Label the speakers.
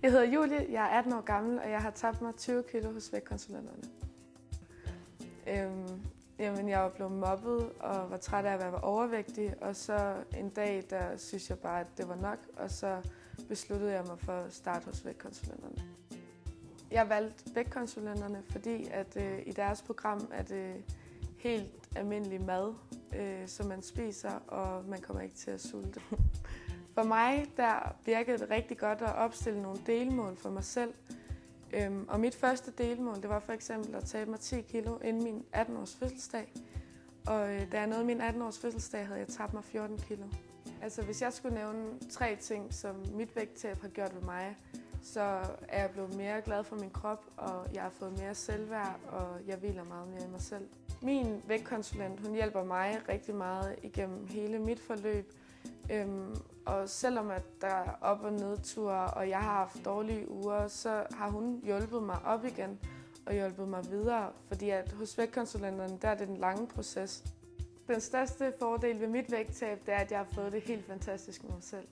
Speaker 1: Jeg hedder Julie, jeg er 18 år gammel, og jeg har tabt mig 20 kilo hos vægtkonsulenterne. Jamen, jeg var blevet mobbet og var træt af at være overvægtig, og så en dag, der synes jeg bare, at det var nok, og så besluttede jeg mig for at starte hos vægtkonsulenterne. Jeg valgte vægtkonsulenterne, fordi at i deres program er det helt almindelig mad, som man spiser, og man kommer ikke til at sulte. For mig der virkede det rigtig godt at opstille nogle delmål for mig selv. Og mit første delmål, det var for eksempel at tabe mig 10 kilo inden min 18-års fødselsdag. Og da jeg nåede min 18-års fødselsdag, havde jeg tabt mig 14 kilo. Altså hvis jeg skulle nævne 3 ting, som mit vægttab har gjort ved mig, så er jeg blevet mere glad for min krop, og jeg har fået mere selvværd, og jeg hviler meget mere i mig selv. Min vægtkonsulent, hun hjælper mig rigtig meget igennem hele mit forløb. Og selvom at der er op- og nedture, og jeg har haft dårlige uger, så har hun hjulpet mig op igen og hjulpet mig videre. Fordi at hos vægtkonsulenterne, der er det den lange proces. Den største fordel ved mit vægttab, det er, at jeg har fået det helt fantastisk med mig selv.